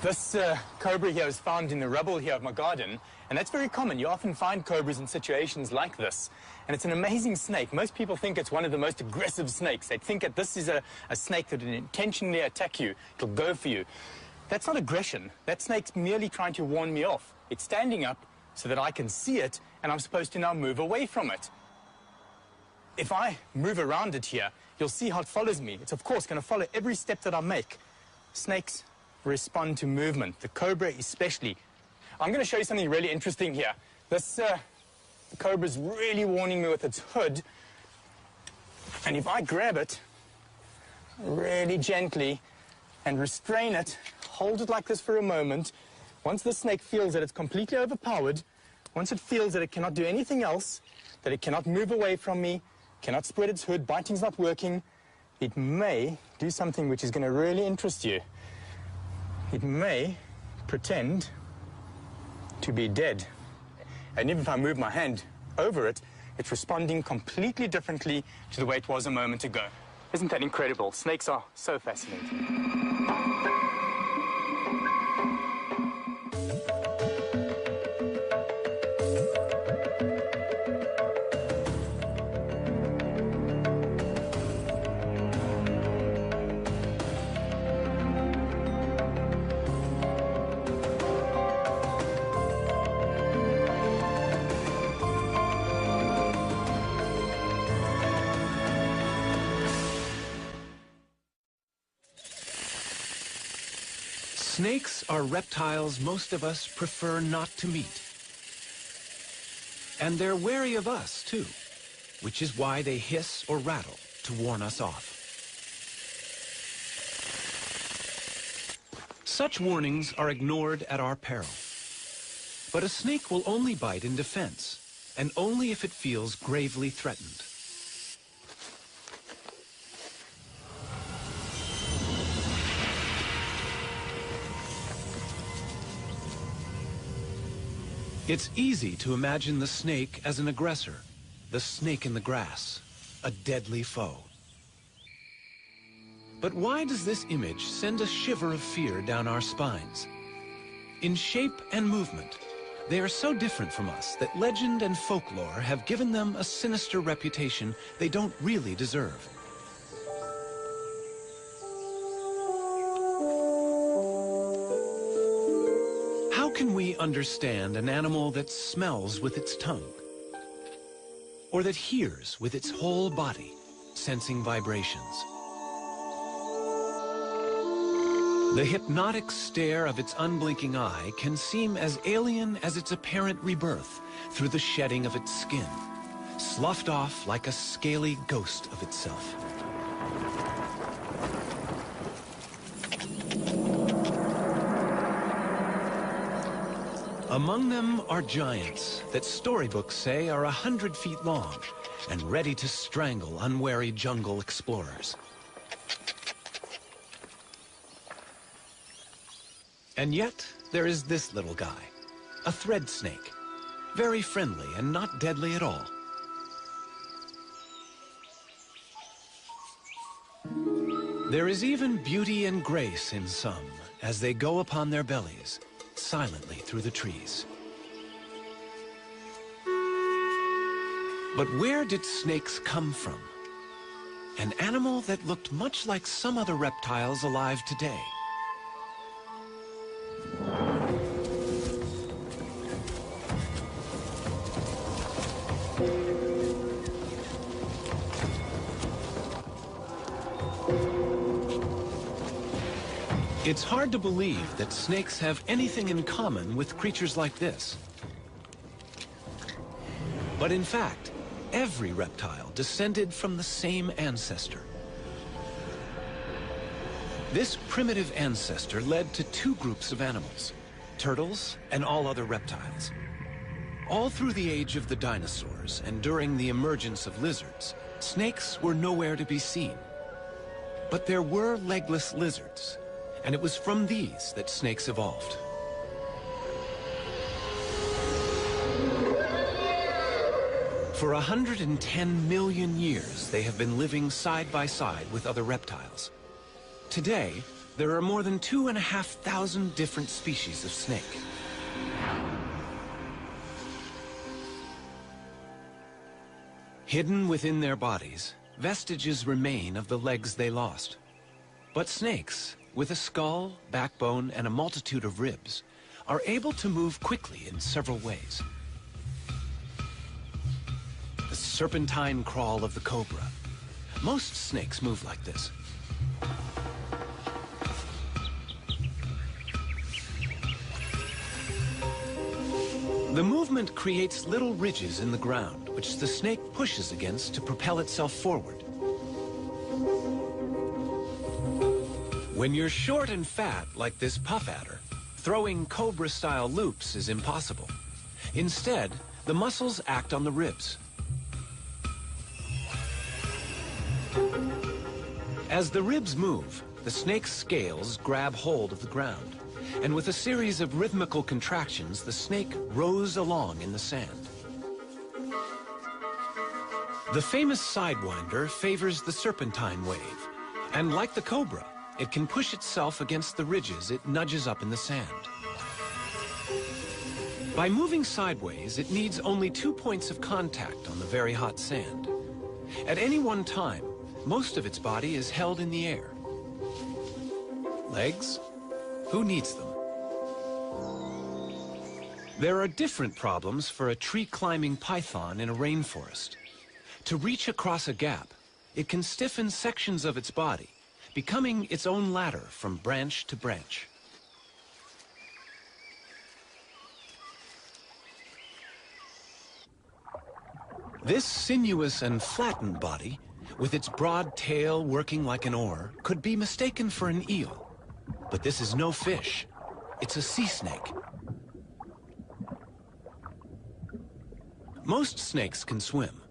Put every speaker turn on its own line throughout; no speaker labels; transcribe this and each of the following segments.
This cobra here is found in the rubble here of my garden, and that's very common. You often find cobras in situations like this, and it's an amazing snake. Most people think it's one of the most aggressive snakes. They think that this is a snake that will intentionally attack you. It'll go for you. That's not aggression. That snake's merely trying to warn me off. It's standing up so that I can see it, and I'm supposed to now move away from it. If I move around it here, you'll see how it follows me. It's, of course, going to follow every step that I make. Snakes respond to movement, the cobra especially. I'm going to show you something really interesting here. This cobra's really warning me with its hood, and if I grab it really gently and restrain it, hold it like this for a moment, once the snake feels that it's completely overpowered, once it feels that it cannot do anything else, that it cannot move away from me, cannot spread its hood, biting's not working, it may do something which is going to really interest you. It may pretend to be dead. And even if I move my hand over it, it's responding completely differently to the way it was a moment ago. Isn't that incredible? Snakes are so fascinating.
Snakes are reptiles most of us prefer not to meet. And they're wary of us, too, which is why they hiss or rattle to warn us off. Such warnings are ignored at our peril. But a snake will only bite in defense, and only if it feels gravely threatened. It's easy to imagine the snake as an aggressor, the snake in the grass, a deadly foe. But why does this image send a shiver of fear down our spines? In shape and movement, they are so different from us that legend and folklore have given them a sinister reputation they don't really deserve. How can we understand an animal that smells with its tongue? Or that hears with its whole body, sensing vibrations? The hypnotic stare of its unblinking eye can seem as alien as its apparent rebirth through the shedding of its skin, sloughed off like a scaly ghost of itself. Among them are giants that storybooks say are 100 feet long and ready to strangle unwary jungle explorers. And yet, there is this little guy, a thread snake, very friendly and not deadly at all. There is even beauty and grace in some as they go upon their bellies, silently through the trees. But where did snakes come from? An animal that looked much like some other reptiles alive today. It's hard to believe that snakes have anything in common with creatures like this. But in fact, every reptile descended from the same ancestor. This primitive ancestor led to two groups of animals, turtles and all other reptiles. All through the age of the dinosaurs and during the emergence of lizards, snakes were nowhere to be seen. But there were legless lizards, and it was from these that snakes evolved. For 110 million years, they have been living side by side with other reptiles. Today, there are more than 2,500 different species of snake. Hidden within their bodies, vestiges remain of the legs they lost. But snakes, with a skull, backbone, and a multitude of ribs, are able to move quickly in several ways. The serpentine crawl of the cobra. Most snakes move like this. The movement creates little ridges in the ground, which the snake pushes against to propel itself forward. When you're short and fat, like this puff adder, throwing cobra-style loops is impossible. Instead, the muscles act on the ribs. As the ribs move, the snake's scales grab hold of the ground, and with a series of rhythmical contractions, the snake rows along in the sand. The famous sidewinder favors the serpentine wave, and like the cobra, it can push itself against the ridges it nudges up in the sand. By moving sideways, it needs only 2 points of contact on the very hot sand. At any one time, most of its body is held in the air. Legs? Who needs them? There are different problems for a tree-climbing python in a rainforest. To reach across a gap, it can stiffen sections of its body, becoming its own ladder from branch to branch. This sinuous and flattened body, with its broad tail working like an oar, could be mistaken for an eel. But this is no fish. It's a sea snake. Most snakes can swim,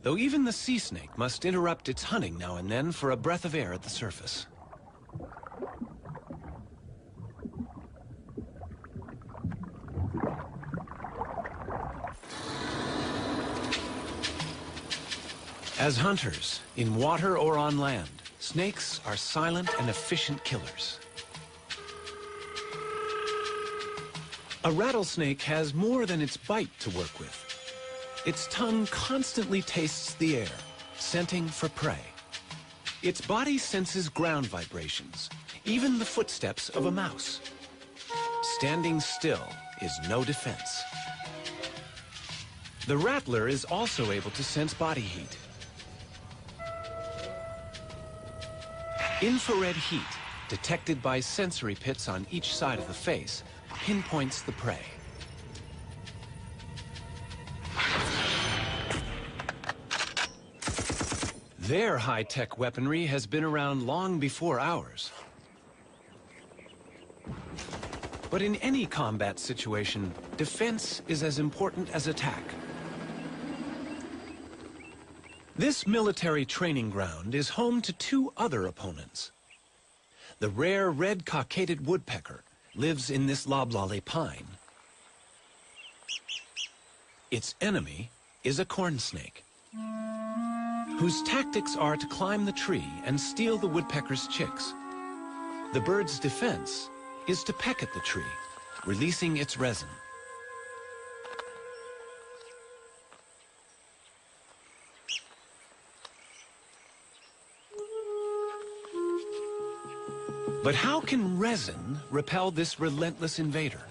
though even the sea snake must interrupt its hunting now and then for a breath of air at the surface. As hunters, in water or on land, snakes are silent and efficient killers. A rattlesnake has more than its bite to work with. Its tongue constantly tastes the air, scenting for prey. Its body senses ground vibrations, even the footsteps of a mouse. Standing still is no defense. The rattler is also able to sense body heat. Infrared heat, detected by sensory pits on each side of the face, pinpoints the prey. Their high-tech weaponry has been around long before ours. But in any combat situation, defense is as important as attack. This military training ground is home to 2 other opponents. The rare red cockaded woodpecker lives in this loblolly pine. Its enemy is a corn snake, whose tactics are to climb the tree and steal the woodpecker's chicks. The bird's defense is to peck at the tree, releasing its resin. But how can resin repel this relentless invader?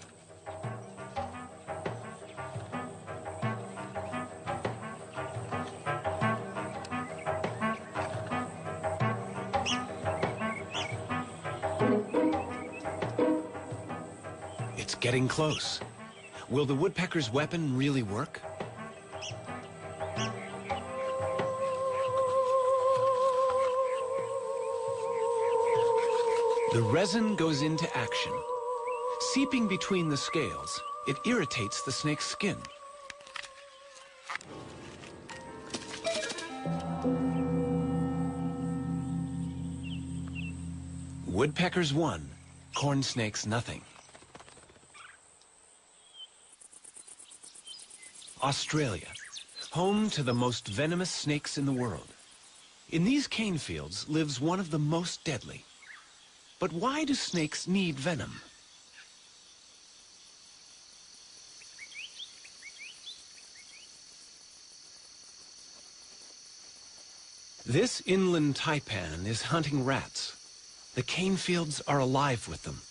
It's getting close. Will the woodpecker's weapon really work? The resin goes into action. Seeping between the scales, it irritates the snake's skin. Woodpeckers won, corn snakes nothing. Australia, home to the most venomous snakes in the world. In these cane fields lives one of the most deadly. But why do snakes need venom? This inland taipan is hunting rats. The cane fields are alive with them.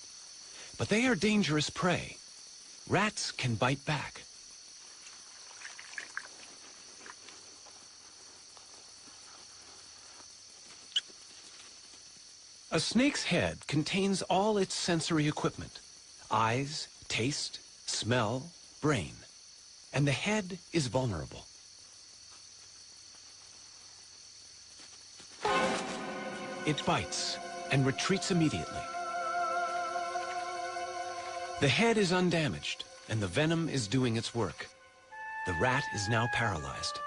But they are dangerous prey. Rats can bite back. A snake's head contains all its sensory equipment: eyes, taste, smell, brain. And the head is vulnerable. It bites and retreats immediately. The head is undamaged, and the venom is doing its work. The rat is now paralyzed.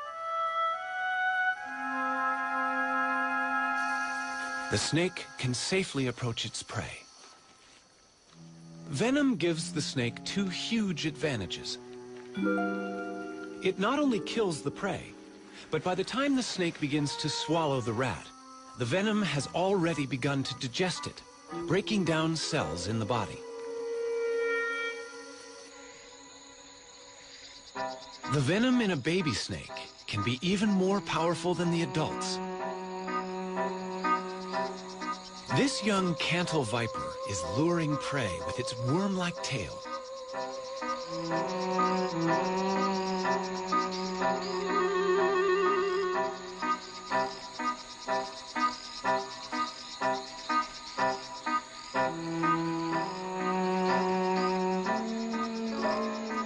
The snake can safely approach its prey. Venom gives the snake two huge advantages. It not only kills the prey, but by the time the snake begins to swallow the rat, the venom has already begun to digest it, breaking down cells in the body. The venom in a baby snake can be even more powerful than the adults. This young Cantal viper is luring prey with its worm-like tail.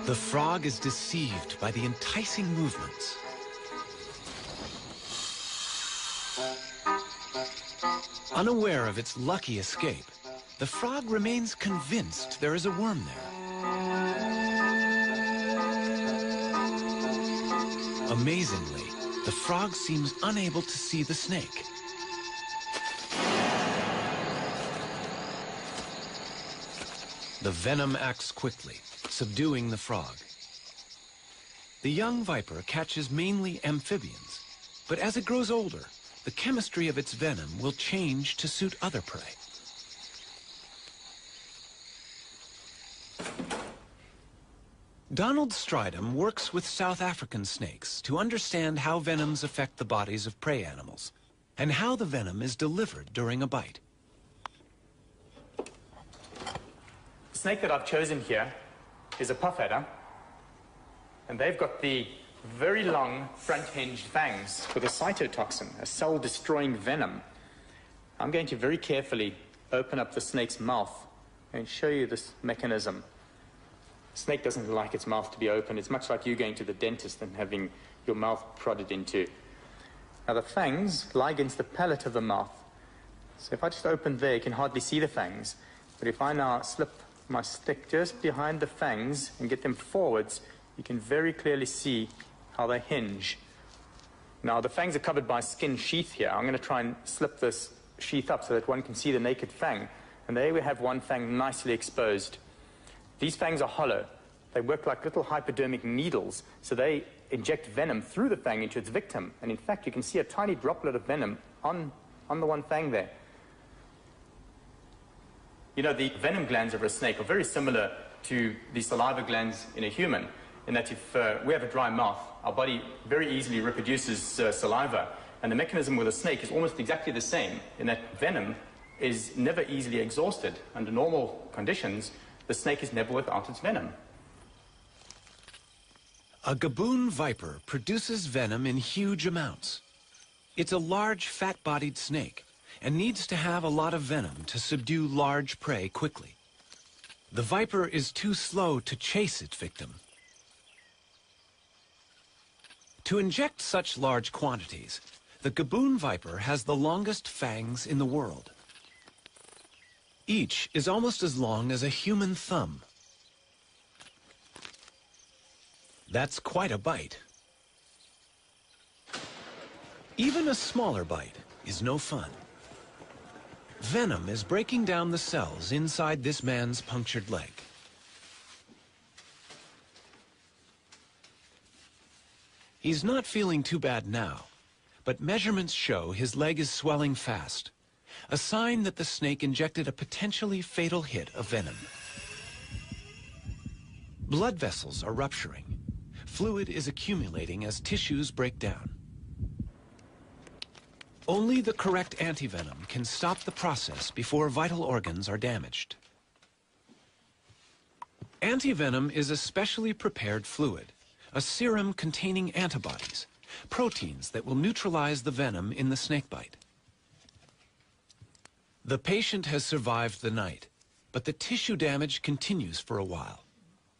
The frog is deceived by the enticing movements. Unaware of its lucky escape, the frog remains convinced there is a worm there. Amazingly, the frog seems unable to see the snake. The venom acts quickly, subduing the frog. The young viper catches mainly amphibians, but as it grows older, the chemistry of its venom will change to suit other prey. Donald Stridham works with South African snakes to understand how venoms affect the bodies of prey animals and how the venom is delivered during a bite.
The snake that I've chosen here is a puff adder, and they've got the very long front-hinged fangs with a cytotoxin, a cell-destroying venom. I'm going to very carefully open up the snake's mouth and show you this mechanism. The snake doesn't like its mouth to be open. It's much like you going to the dentist and having your mouth prodded into. Now the fangs lie against the palate of the mouth. So if I just open there, you can hardly see the fangs. But if I now slip my stick just behind the fangs and get them forwards, you can very clearly see how they hinge. Now the fangs are covered by a skin sheath here. I'm going to try and slip this sheath up so that one can see the naked fang. And there we have one fang nicely exposed. These fangs are hollow. They work like little hypodermic needles, so they inject venom through the fang into its victim. And in fact, you can see a tiny droplet of venom on the one fang there. You know, the venom glands of a snake are very similar to the saliva glands in a human, in that if we have a dry mouth, our body very easily reproduces saliva, and the mechanism with a snake is almost exactly the same, in that venom is never easily exhausted. Under normal conditions, the snake is never without its venom.
A gaboon viper produces venom in huge amounts. It's a large, fat-bodied snake and needs to have a lot of venom to subdue large prey quickly. The viper is too slow to chase its victim. To inject such large quantities, the gaboon viper has the longest fangs in the world. Each is almost as long as a human thumb. That's quite a bite. Even a smaller bite is no fun. Venom is breaking down the cells inside this man's punctured leg. He's not feeling too bad now, but measurements show his leg is swelling fast. a sign that the snake injected a potentially fatal hit of venom. Blood vessels are rupturing. Fluid is accumulating as tissues break down. Only the correct antivenom can stop the process before vital organs are damaged. Antivenom is a specially prepared fluid, a serum containing antibodies, proteins that will neutralize the venom in the snakebite. The patient has survived the night, but the tissue damage continues for a while.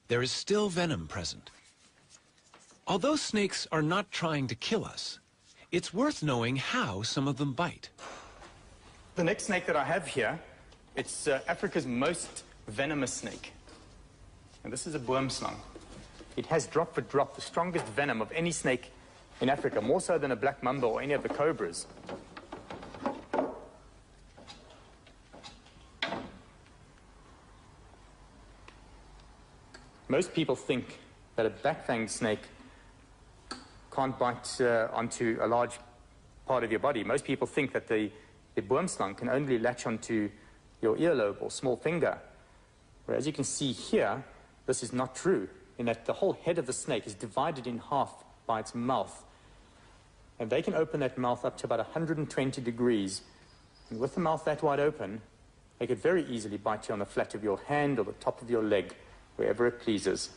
There is still venom present. Although snakes are not trying to kill us, it's worth knowing how some of them bite.
The next snake that I have here, it's Africa's most venomous snake. And this is a boomslang. It has drop for drop the strongest venom of any snake in Africa, more so than a black mamba or any of the cobras. Most people think that a black-fanged snake can't bite onto a large part of your body. Most people think that the boomslang can only latch onto your earlobe or small finger. Whereas you can see here, this is not true, in that the whole head of the snake is divided in half by its mouth. And they can open that mouth up to about 120 degrees. And with the mouth that wide open, they could very easily bite you on the flat of your hand or the top of your leg, wherever it pleases.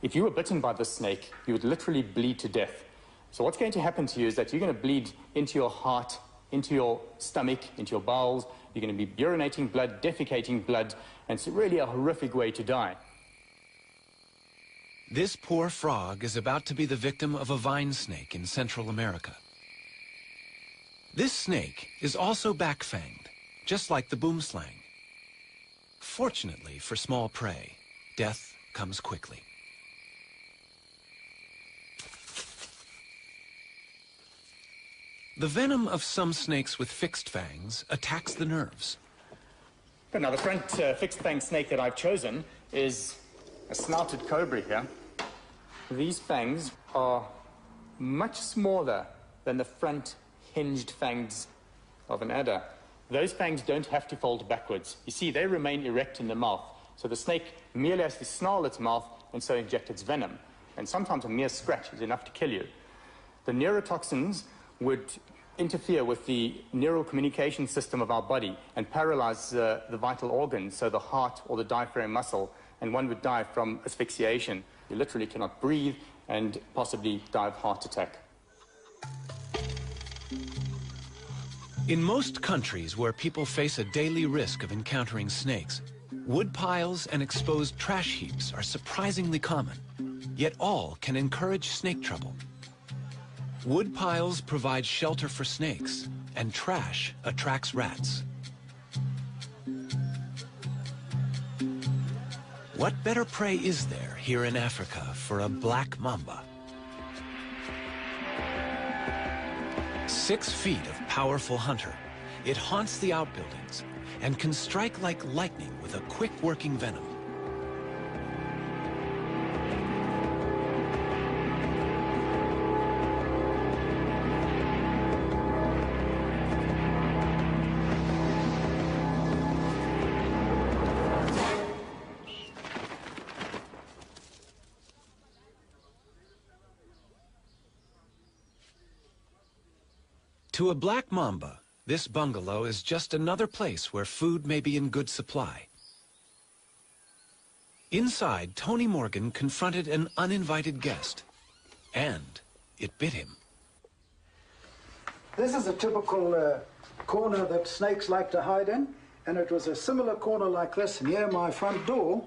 If you were bitten by this snake, you would literally bleed to death. So what's going to happen to you is that you're going to bleed into your heart, into your stomach, into your bowels. You're going to be urinating blood, defecating blood, and it's really a horrific way to die.
This poor frog is about to be the victim of a vine snake in Central America. This snake is also back-fanged, just like the boomslang. Fortunately for small prey, death comes quickly. The venom of some snakes with fixed fangs attacks the nerves.
Now, the front fixed fang snake that I've chosen is a snouted cobra here. These fangs are much smaller than the front hinged fangs of an adder. Those fangs don't have to fold backwards. You see, they remain erect in the mouth. So the snake merely has to snarl its mouth and so inject its venom. And sometimes a mere scratch is enough to kill you. The neurotoxins would interfere with the neural communication system of our body and paralyze the vital organs, so the heart or the diaphragm muscle, and one would die from asphyxiation. You literally cannot breathe and possibly die of heart attack.
In most countries where people face a daily risk of encountering snakes, wood piles and exposed trash heaps are surprisingly common, yet all can encourage snake trouble. Wood piles provide shelter for snakes, and trash attracts rats. What better prey is there here in Africa for a black mamba? 6 feet of powerful hunter, it haunts the outbuildings and can strike like lightning with a quick-working venom. To a black mamba, this bungalow is just another place where food may be in good supply. Inside, Tony Morgan confronted an uninvited guest, and it bit him.
This is a typical corner that snakes like to hide in, and it was a similar corner like this near my front door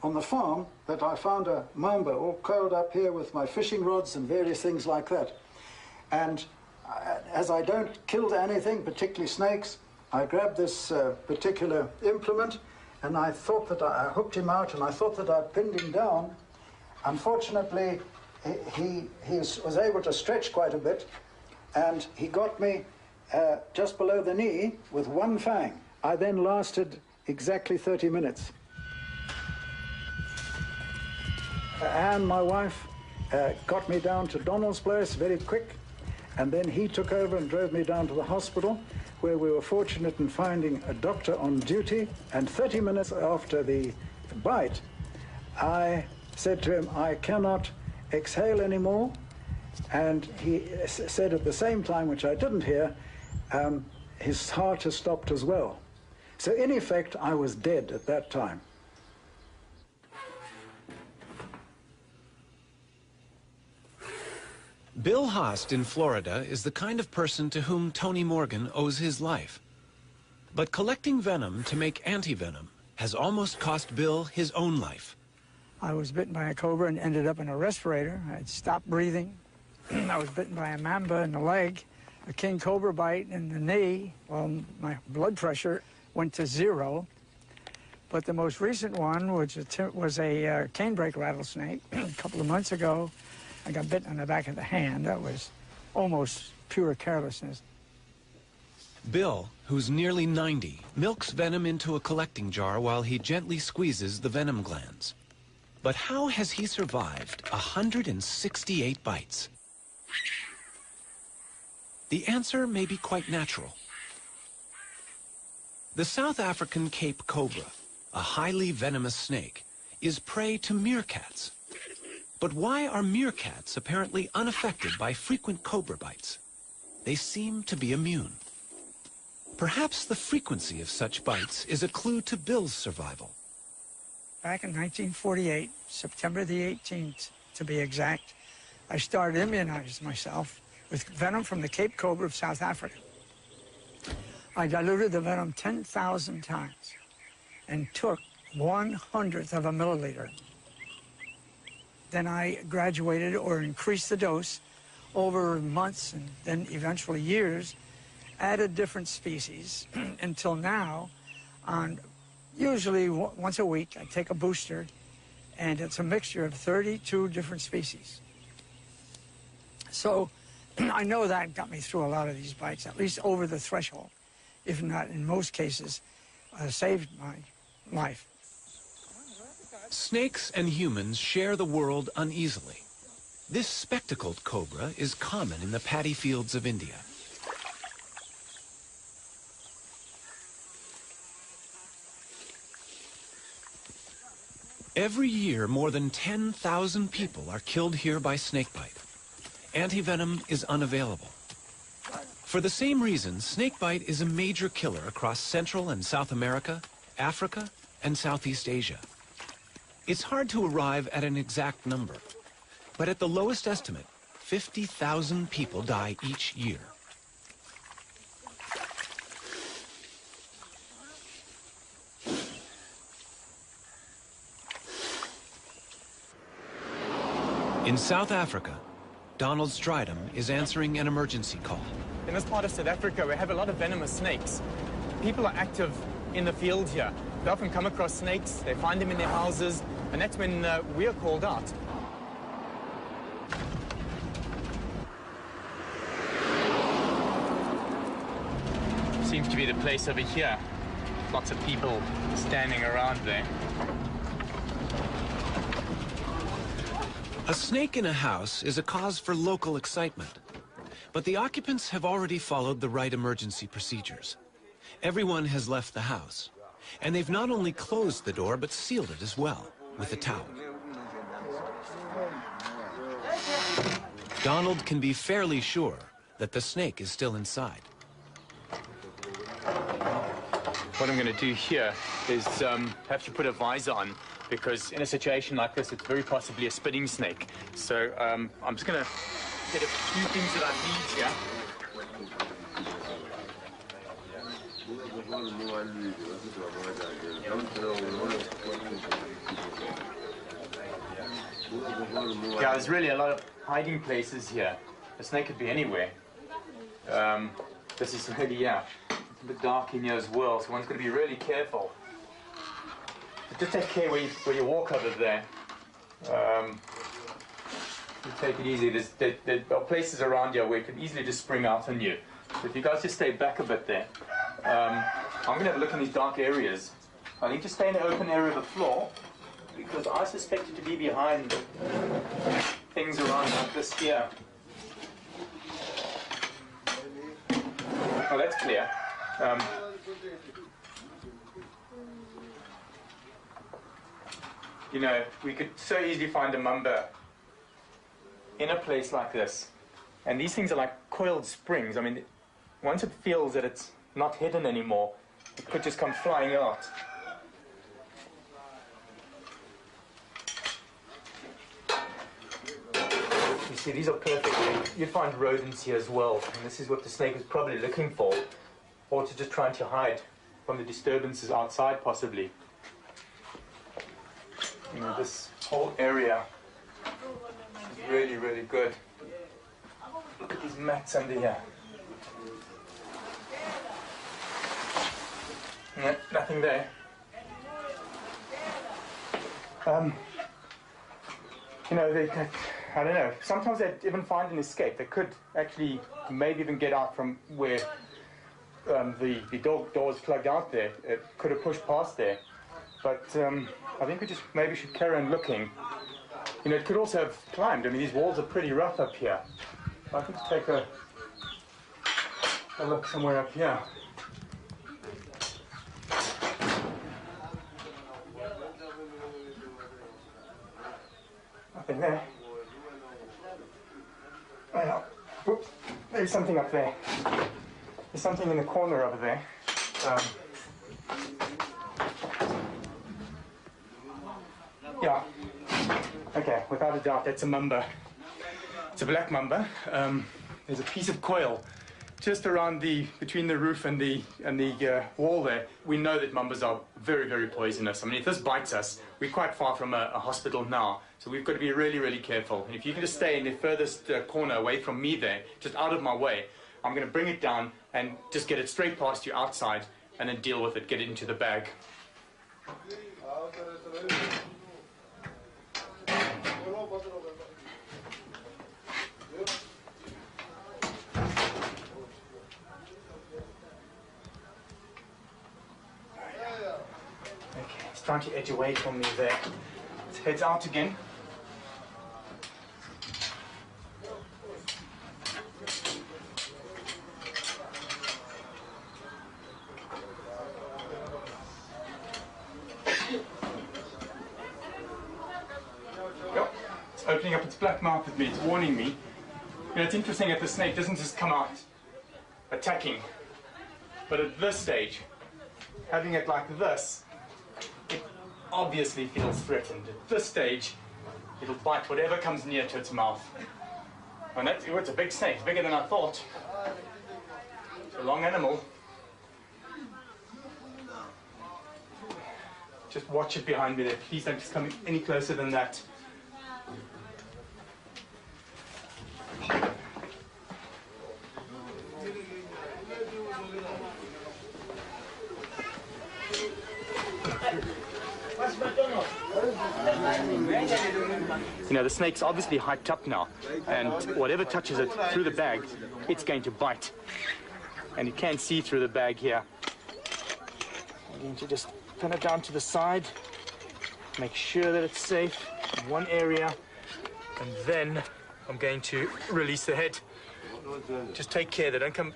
on the farm that I found a mamba all curled up here with my fishing rods and various things like that. And as I don't kill anything, particularly snakes, I grabbed this particular implement and I thought that I hooked him out and I thought that I'd pinned him down. Unfortunately, he was able to stretch quite a bit and he got me just below the knee with one fang. I then lasted exactly 30 minutes. Anne, my wife, got me down to Donald's place very quick. And then he took over and drove me down to the hospital, where we were fortunate in finding a doctor on duty, and 30 minutes after the bite, I said to him, I cannot exhale anymore, and he said at the same time, which I didn't hear, his heart has stopped as well. So in effect, I was dead at that time.
Bill Haast in Florida is the kind of person to whom Tony Morgan owes his life. But collecting venom to make anti-venom has almost cost Bill his own life.
I was bitten by a cobra and ended up in a respirator. I had stopped breathing. I was bitten by a mamba in the leg, a king cobra bite in the knee. Well, my blood pressure went to 0. But the most recent one, which was a canebrake rattlesnake, a couple of months ago, I got bitten on the back of the hand. That was almost pure carelessness.
Bill, who's nearly 90, milks venom into a collecting jar while he gently squeezes the venom glands. But how has he survived 168 bites? The answer may be quite natural. The South African Cape cobra, a highly venomous snake, is prey to meerkats. But why are meerkats apparently unaffected by frequent cobra bites? They seem to be immune. Perhaps the frequency of such bites is a clue to Bill's survival.
Back in 1948, September the 18th to be exact, I started immunizing myself with venom from the Cape cobra of South Africa. I diluted the venom 10,000 times and took 1/100th of a milliliter. Then I graduated or increased the dose over months and then eventually years, added different species until now, on usually once a week, I take a booster, and it's a mixture of 32 different species. So I know that got me through a lot of these bites, at least over the threshold, if not in most cases, saved my life.
Snakes and humans share the world uneasily. This spectacled cobra is common in the paddy fields of India. Every year, more than 10,000 people are killed here by snakebite. Antivenom is unavailable. For the same reason, snakebite is a major killer across Central and South America, Africa, and Southeast Asia. It's hard to arrive at an exact number, but at the lowest estimate, 50,000 people die each year. In South Africa, Donald Strydom is answering an emergency call.
In this part of South Africa, we have a lot of venomous snakes. People are active in the fields here. They often come across snakes, they find them in their houses, and that's when we are called out. Seems to be the place over here. Lots of people standing around there.
A snake in a house is a cause for local excitement, but the occupants have already followed the right emergency procedures. Everyone has left the house, and they've not only closed the door, but sealed it as well with a towel. Donald can be fairly sure that the snake is still inside.
What I'm going to do here is have to put a visor on, because in a situation like this, it's very possibly a spitting snake. So I'm just going to get a few things that I need here. Yeah, there's really a lot of hiding places here. The snake could be anywhere. This is really, yeah, it's a bit dark in here as well, so one's got to be really careful. But just take care where you walk over there. You take it easy. There are places around here where it could easily just spring out on you. So if you guys just stay back a bit there. I'm going to have a look in these dark areas. I need to stay in the open area of the floor, because I suspect it to be behind things around like this here. Oh, that's clear. You know, we could so easily find a mamba in a place like this. And these things are like coiled springs. I mean, once it feels that it's not hidden anymore, it could just come flying out. You see, these are perfect. You'd find rodents here as well. And this is what the snake was probably looking for. Or to just trying to hide from the disturbances outside, possibly. You know, this whole area is really, really good. Look at these mats under here. No, nothing there. You know, I don't know. Sometimes they even find an escape. They could actually maybe even get out from where the door was plugged out there. It could have pushed past there. But I think we just maybe should carry on looking. You know, it could also have climbed. I mean, these walls are pretty rough up here. I think to take a look somewhere up here. Nothing there. Oh, yeah. Whoops. There's something up there. There's something in the corner over there. Yeah. Okay, without a doubt, that's a mamba. It's a black mamba. There's a piece of coil just around between the roof and the wall there. We know that mambas are very, very poisonous. I mean, if this bites us, we're quite far from a hospital now, so we've got to be really, really careful. And if you can just stay in the furthest corner away from me there, just out of my way, I'm going to bring it down and just get it straight past you outside and then deal with it, get it into the bag. Okay, it's trying to edge away from me there. It heads out again. Yep. It's opening up its black mouth at me, it's warning me. You know, it's interesting that the snake doesn't just come out attacking, but at this stage, having it like this, it obviously feels threatened. At this stage, it'll bite whatever comes near to its mouth. And it's a big snake, bigger than I thought. It's a long animal. Just watch it behind me there. Please don't just come any closer than that. You know, the snake's obviously hyped up now, and whatever touches it through the bag, it's going to bite. And you can see through the bag here. I'm going to just pin it down to the side, make sure that it's safe in one area, and then I'm going to release the head. Just take care that don't come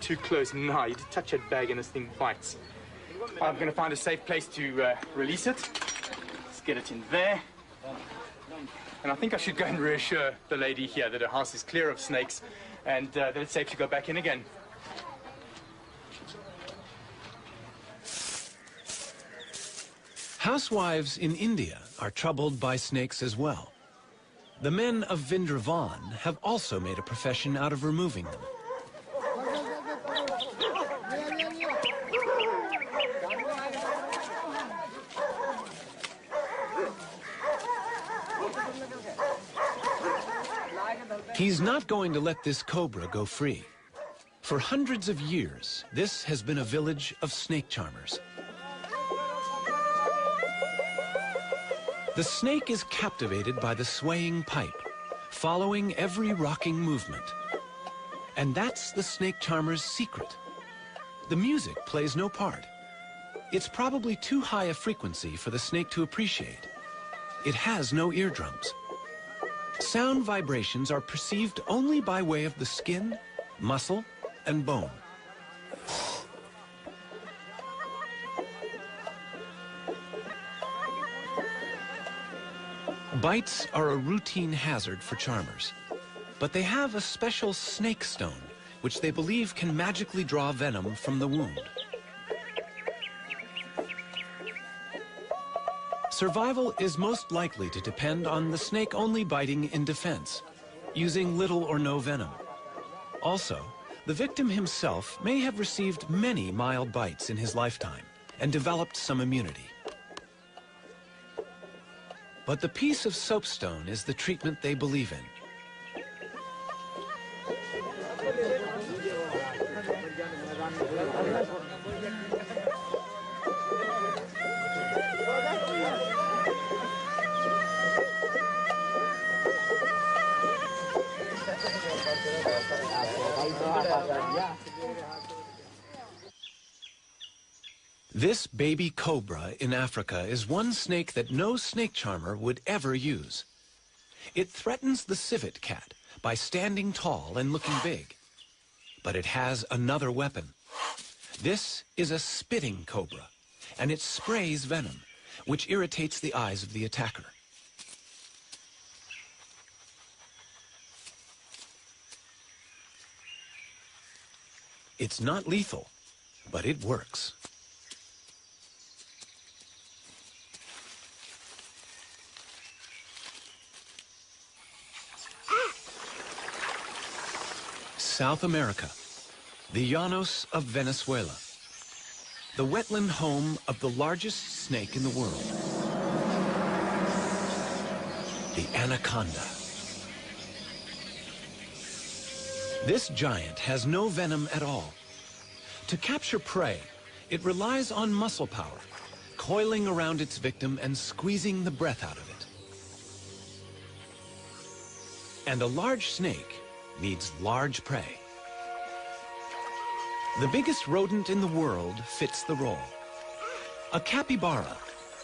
too close. Now, you just touch that bag and this thing bites. I'm going to find a safe place to release it. Let's get it in there. And I think I should go and reassure the lady here that her house is clear of snakes and that it's safe to go back in again.
Housewives in India are troubled by snakes as well. The men of Vrindavan have also made a profession out of removing them. He's not going to let this cobra go free. For hundreds of years, this has been a village of snake charmers. The snake is captivated by the swaying pipe, following every rocking movement. And that's the snake charmer's secret. The music plays no part. It's probably too high a frequency for the snake to appreciate. It has no eardrums. Sound vibrations are perceived only by way of the skin, muscle, and bone. Bites are a routine hazard for charmers, but they have a special snake stone, which they believe can magically draw venom from the wound. Survival is most likely to depend on the snake only biting in defense, using little or no venom. Also, the victim himself may have received many mild bites in his lifetime and developed some immunity. But the piece of soapstone is the treatment they believe in. This baby cobra in Africa is one snake that no snake charmer would ever use. It threatens the civet cat by standing tall and looking big. But it has another weapon. This is a spitting cobra, and it sprays venom, which irritates the eyes of the attacker. It's not lethal, but it works. South America, the Llanos of Venezuela, the wetland home of the largest snake in the world, the anaconda. This giant has no venom at all. To capture prey, it relies on muscle power, coiling around its victim and squeezing the breath out of it. And a large snake needs large prey. The biggest rodent in the world fits the role. A capybara,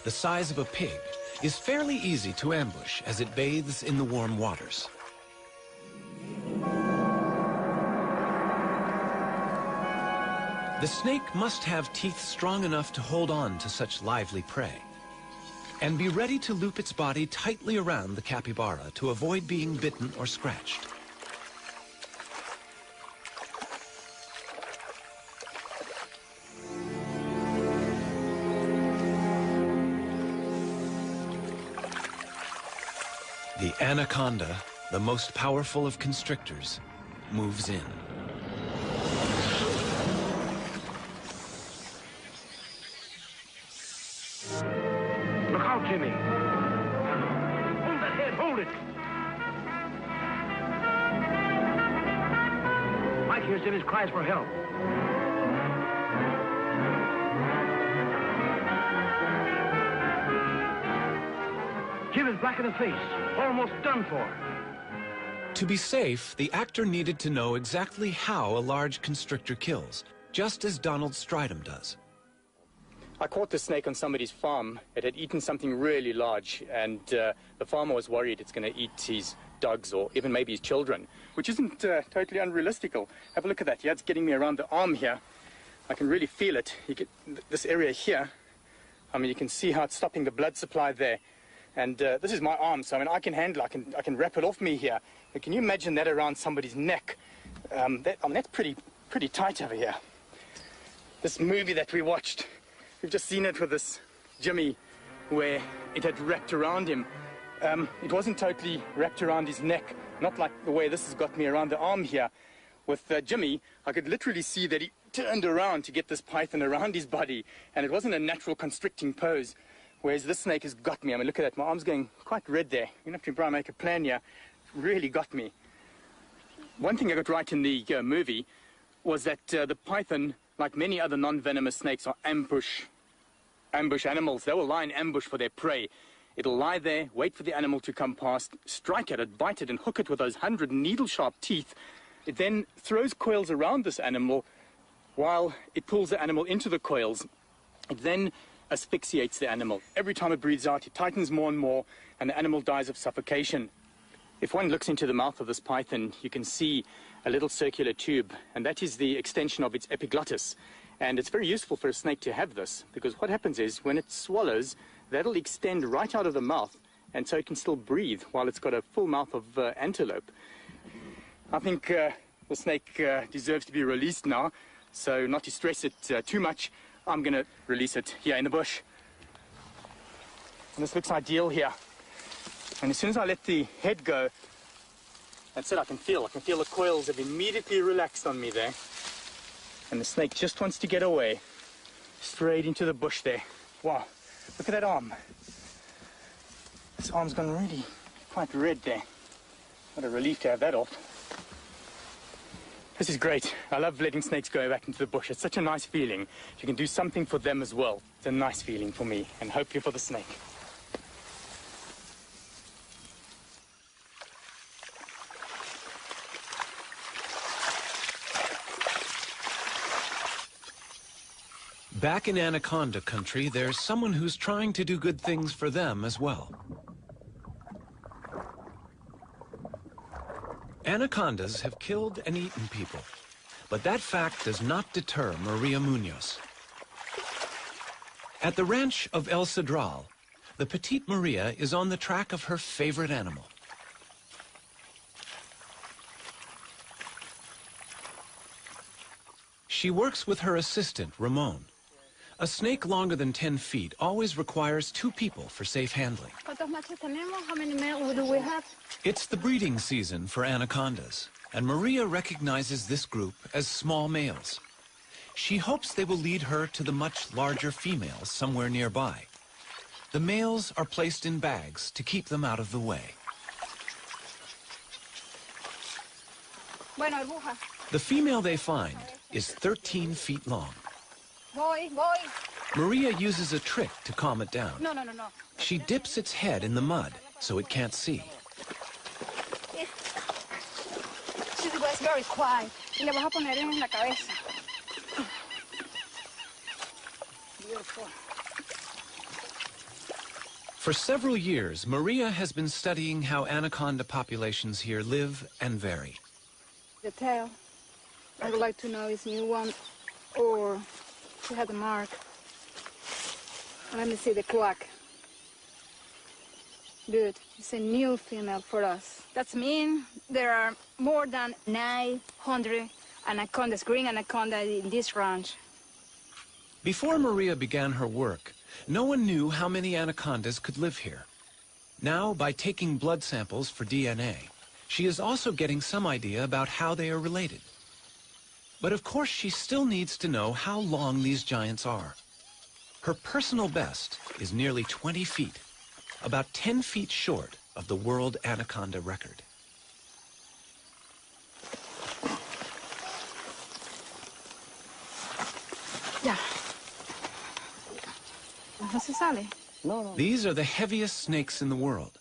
the size of a pig, is fairly easy to ambush as it bathes in the warm waters. The snake must have teeth strong enough to hold on to such lively prey, and be ready to loop its body tightly around the capybara to avoid being bitten or scratched. The anaconda, the most powerful of constrictors, moves in.
Look out, Jimmy. Hold that head, hold it. Mike hears Jimmy's cries for help. Jim is black in the face, almost done for.
To be safe, the actor needed to know exactly how a large constrictor kills, just as Donald Stridham does.
I caught the snake on somebody's farm. It had eaten something really large, and the farmer was worried it's going to eat his dogs or even maybe his children, which isn't totally unrealistical. Have a look at that. Yeah, it's getting me around the arm here. I can really feel it. You get this area here. I mean, you can see how it's stopping the blood supply there. And this is my arm, so I mean, I can handle it. I can wrap it off me here. But can you imagine that around somebody's neck? I mean, that's pretty tight over here. This movie that we watched, we've just seen it with this Jimmy, where it had wrapped around him. It wasn't totally wrapped around his neck, not like the way this has got me around the arm here. With Jimmy, I could literally see that he turned around to get this python around his body, and it wasn't a natural constricting pose. Whereas this snake has got me. I mean, look at that. My arm's going quite red there. You have to try and make a plan here. Really got me. One thing I got right in the movie was that the python, like many other non-venomous snakes, are ambush animals. They will lie in ambush for their prey. It'll lie there, wait for the animal to come past, strike at it, bite it, and hook it with those 100 needle-sharp teeth. It then throws coils around this animal while it pulls the animal into the coils. It then asphyxiates the animal. Every time it breathes out, it tightens more and more, and the animal dies of suffocation. If one looks into the mouth of this python, you can see a little circular tube, and that is the extension of its epiglottis. And it's very useful for a snake to have this, because what happens is, when it swallows, that'll extend right out of the mouth and so it can still breathe while it's got a full mouth of antelope. I think the snake deserves to be released now, so not to stress it too much, I'm going to release it here in the bush. And this looks ideal here. And as soon as I let the head go, that's it, I can feel the coils have immediately relaxed on me there. And the snake just wants to get away, straight into the bush there. Wow, look at that arm. This arm's gone really quite red there. What a relief to have that off. This is great. I love letting snakes go back into the bush. It's such a nice feeling. If you can do something for them as well, it's a nice feeling for me, and hopefully for the snake.
Back in anaconda country, there's someone who's trying to do good things for them as well. Anacondas have killed and eaten people, but that fact does not deter Maria Munoz. At the ranch of El Cedral, the petite Maria is on the track of her favorite animal. She works with her assistant, Ramon. A snake longer than 10 feet always requires 2 people for safe handling.
¿Cuántos machos tenemos? How many males do we have?
It's the breeding season for anacondas, and Maria recognizes this group as small males. She hopes they will lead her to the much larger females somewhere nearby. The males are placed in bags to keep them out of the way.
Bueno, aguja.
The female they find is 13 feet long.
Voy.
Maria uses a trick to calm it down.
No.
She dips its head in the mud so it can't see.
She was very quiet. Y le vas a poner en la cabeza. Beautiful.
For several years, Maria has been studying how anaconda populations here live and vary.
The tail. I would like to know is new one or she had a mark. Let me see the clock. Good. It's a new female for us. That means there are more than 900 anacondas, green anaconda in this ranch.
Before Maria began her work, no one knew how many anacondas could live here. Now, by taking blood samples for DNA, she is also getting some idea about how they are related. But of course, she still needs to know how long these giants are. Her personal best is nearly 20 feet, about 10 feet short of the world anaconda record.
Ya. ¿No se sale?
These are the heaviest snakes in the world.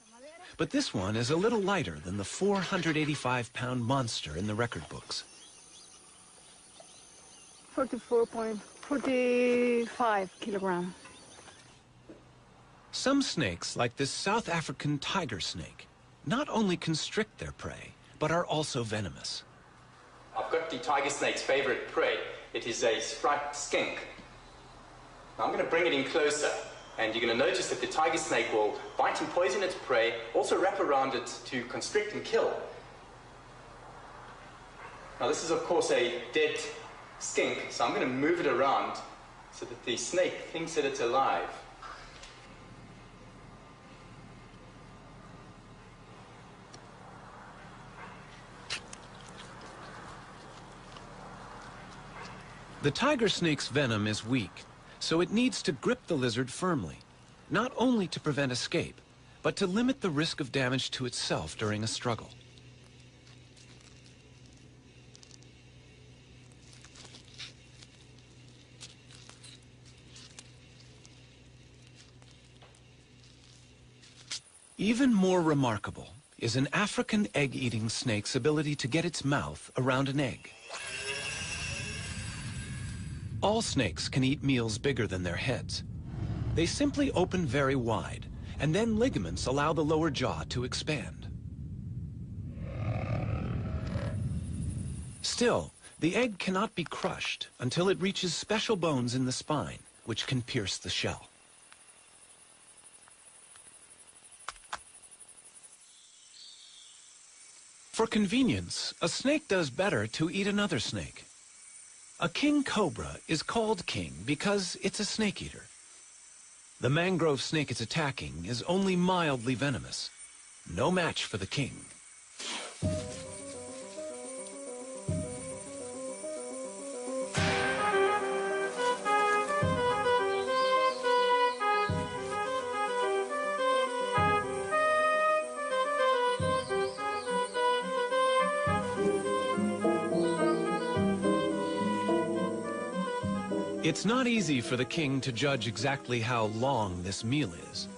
But this one is a little lighter than the 485-pound monster in the record books.
44.45 kilograms.
Some snakes, like this South African tiger snake, not only constrict their prey, but are also venomous.
I've got the tiger snake's favorite prey. It is a striped skink. Now I'm going to bring it in closer, and you're going to notice that the tiger snake will bite and poison its prey, also wrap around it to constrict and kill. Now this is of course a dead skink, so I'm going to move it around so that the snake thinks that it's alive.
The tiger snake's venom is weak, so it needs to grip the lizard firmly, not only to prevent escape, but to limit the risk of damage to itself during a struggle. Even more remarkable is an African egg-eating snake's ability to get its mouth around an egg. All snakes can eat meals bigger than their heads. They simply open very wide, and then ligaments allow the lower jaw to expand. Still, the egg cannot be crushed until it reaches special bones in the spine, which can pierce the shell. For convenience, a snake does better to eat another snake. A king cobra is called king because it's a snake eater. The mangrove snake it's attacking is only mildly venomous. No match for the king. It's not easy for the king to judge exactly how long this meal is.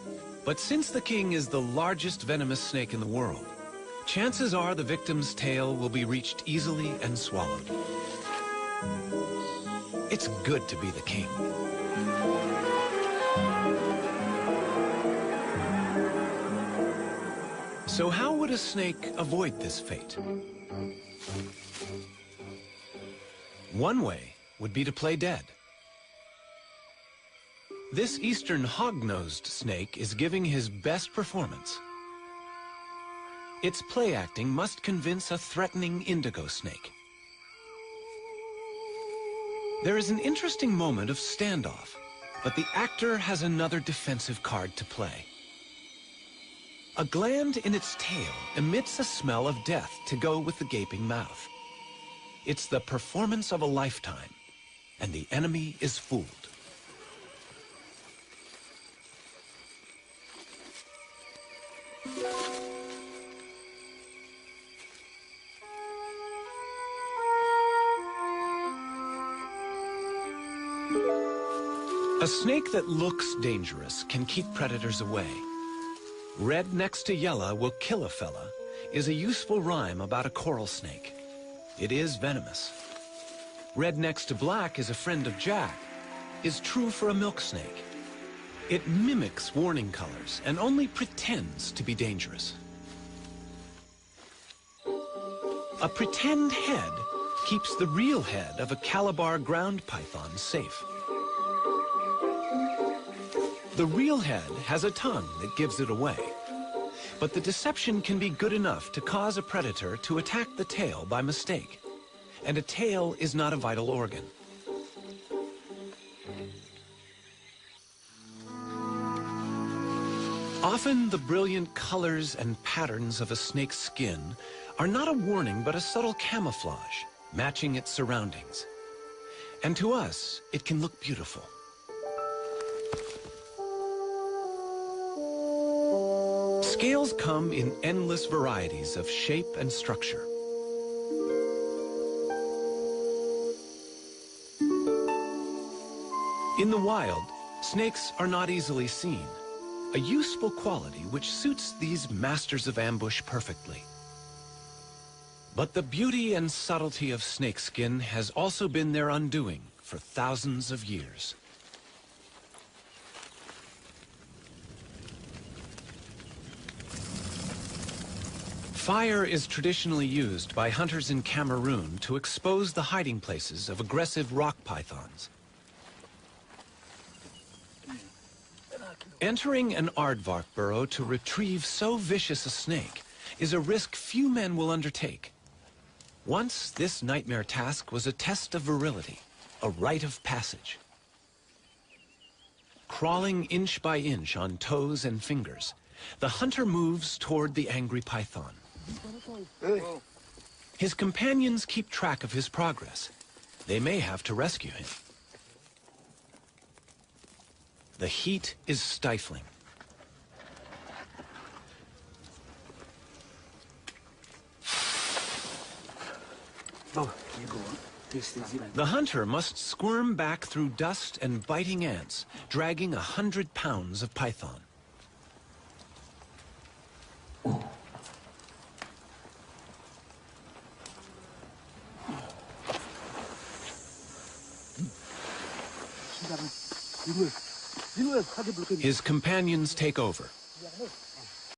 But since the king is the largest venomous snake in the world, chances are the victim's tail will be reached easily and swallowed. It's good to be the king. So how would a snake avoid this fate? One way would be to play dead. This eastern hog-nosed snake is giving his best performance. Its play acting must convince a threatening indigo snake. There is an interesting moment of standoff, but the actor has another defensive card to play. A gland in its tail emits a smell of death to go with the gaping mouth. It's the performance of a lifetime, and the enemy is fooled. A snake that looks dangerous can keep predators away. Red next to yellow will kill a fella is a useful rhyme about a coral snake. It is venomous. Red next to black is a friend of Jack is true for a milk snake. It mimics warning colors and only pretends to be dangerous. A pretend head keeps the real head of a Calabar ground python safe. The real head has a tongue that gives it away. But the deception can be good enough to cause a predator to attack the tail by mistake. And a tail is not a vital organ. Often the brilliant colors and patterns of a snake's skin are not a warning but a subtle camouflage, matching its surroundings. And to us, it can look beautiful. Scales come in endless varieties of shape and structure. In the wild, snakes are not easily seen, a useful quality which suits these masters of ambush perfectly. But the beauty and subtlety of snakeskin has also been their undoing for thousands of years. Fire is traditionally used by hunters in Cameroon to expose the hiding places of aggressive rock pythons. Entering an aardvark burrow to retrieve so vicious a snake is a risk few men will undertake. Once, this nightmare task was a test of virility, a rite of passage. Crawling inch by inch on toes and fingers, the hunter moves toward the angry python. His companions keep track of his progress. They may have to rescue him. The heat is stifling. The hunter must squirm back through dust and biting ants, dragging 100 pounds of python. His companions take over.